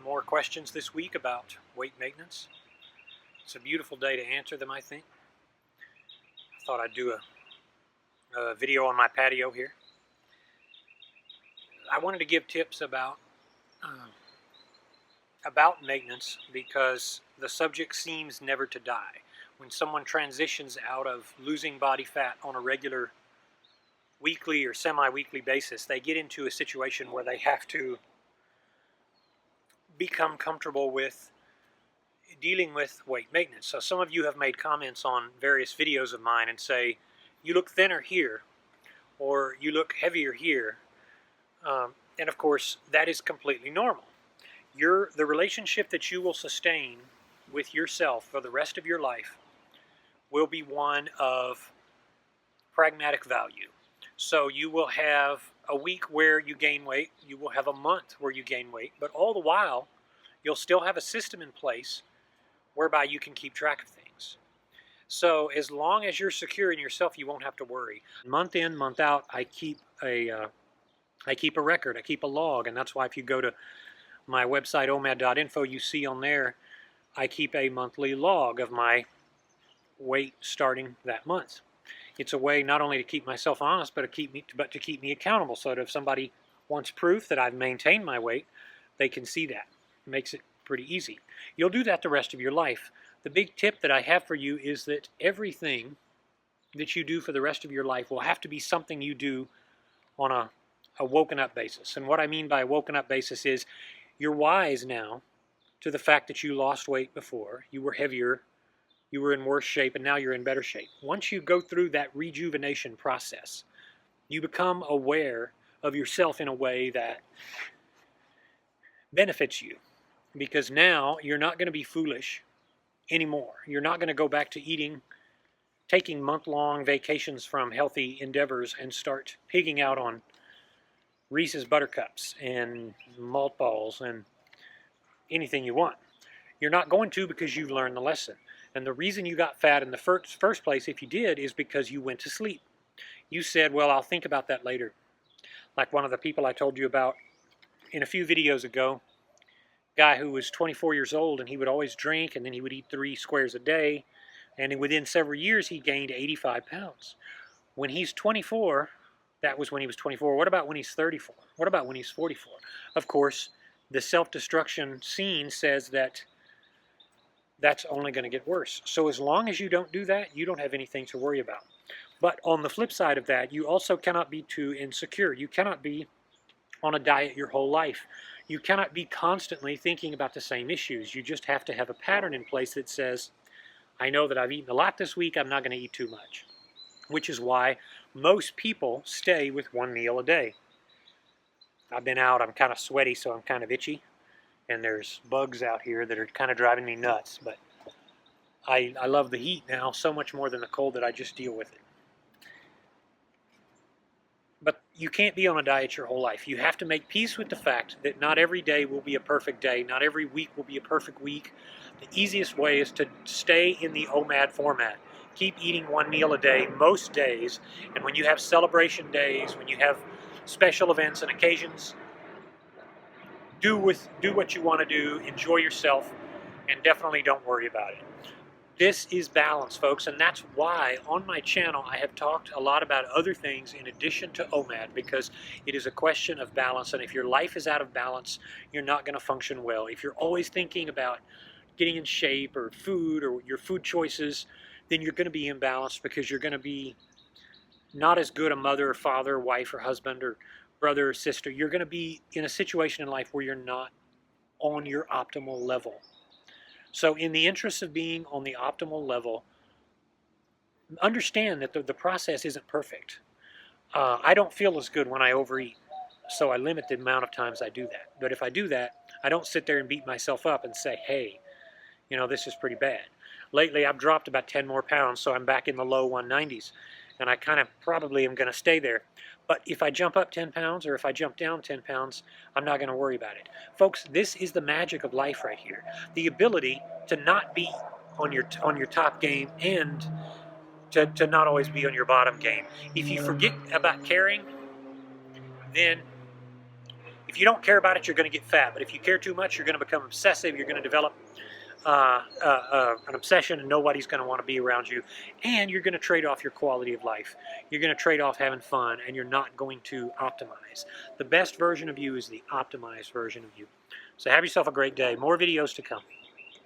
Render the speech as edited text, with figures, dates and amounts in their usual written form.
more questions this week about weight maintenance. It's a beautiful day to answer them, I think. I thought I'd do a video on my patio here. I wanted to give tips about maintenance because the subject seems never to die. When someone transitions out of losing body fat on a regular weekly or semi-weekly basis, they get into a situation where they have to become comfortable with dealing with weight maintenance. So some of you have made comments on various videos of mine and say, you look thinner here, or you look heavier here. And of course, that is completely normal. The relationship that you will sustain with yourself for the rest of your life will be one of pragmatic value. So you will have a week where you gain weight, you will have a month where you gain weight, but all the while, you'll still have a system in place whereby you can keep track of things. So as long as you're secure in yourself, you won't have to worry. Month in, month out, I keep a record, I keep a log, and that's why if you go to my website, omad.info, you see on there, I keep a monthly log of my weight starting that month. It's a way not only to keep myself honest, but to keep me accountable, so that if somebody wants proof that I've maintained my weight, they can see that. It makes it pretty easy. You'll do that the rest of your life. The big tip that I have for you is that everything that you do for the rest of your life will have to be something you do on a woken up basis. And what I mean by a woken up basis is you're wise now to the fact that you lost weight before, you were heavier, you were in worse shape, and now you're in better shape. Once you go through that rejuvenation process, you become aware of yourself in a way that benefits you, because now you're not going to be foolish anymore. You're not going to go back to taking month-long vacations from healthy endeavors and start pigging out on Reese's Buttercups and malt balls and anything you want. You're not going to, because you've learned the lesson. And the reason you got fat in the first place, if you did, is because you went to sleep. You said, well, I'll think about that later. Like one of the people I told you about in a few videos ago, guy who was 24 years old, and he would always drink, and then he would eat 3 squares a day, and within several years he gained 85 pounds. When he's 24, that was when he was 24. What about when he's 34? What about when he's 44? Of course, the self-destruction scene says that that's only going to get worse. So as long as you don't do that, you don't have anything to worry about. But on the flip side of that, you also cannot be too insecure. You cannot be on a diet your whole life. You cannot be constantly thinking about the same issues. You just have to have a pattern in place that says, I know that I've eaten a lot this week, I'm not going to eat too much. Which is why most people stay with 1 meal a day. I've been out, I'm kind of sweaty, so I'm kind of itchy. And there's bugs out here that are kind of driving me nuts. But I love the heat now so much more than the cold that I just deal with it. But you can't be on a diet your whole life. You have to make peace with the fact that not every day will be a perfect day. Not every week will be a perfect week. The easiest way is to stay in the OMAD format. Keep eating 1 meal a day most days. And when you have celebration days, when you have special events and occasions, do what you want to do, enjoy yourself, and definitely don't worry about it. This is balance, folks, and that's why on my channel I have talked a lot about other things in addition to OMAD, because it is a question of balance, and if your life is out of balance, you're not going to function well. If you're always thinking about getting in shape or food or your food choices, then you're going to be imbalanced, because you're going to be not as good a mother or father, wife or husband or brother or sister. You're going to be in a situation in life where you're not on your optimal level. So in the interest of being on the optimal level, understand that the process isn't perfect. I don't feel as good when I overeat, so I limit the amount of times I do that. But if I do that, I don't sit there and beat myself up and say, hey, you know, this is pretty bad. Lately, I've dropped about 10 more pounds, so I'm back in the low 190s. And I kind of probably am going to stay there. But if I jump up 10 pounds or if I jump down 10 pounds, I'm not going to worry about it. Folks, this is the magic of life right here. The ability to not be on your top game and to not always be on your bottom game. If you forget about caring, then If you don't care about it, you're going to get fat. But if you care too much, you're going to become obsessive. You're going to develop an obsession, and nobody's going to want to be around you. And you're going to trade off your quality of life. You're going to trade off having fun, and you're not going to optimize. The best version of you is the optimized version of you. So have yourself a great day. More videos to come.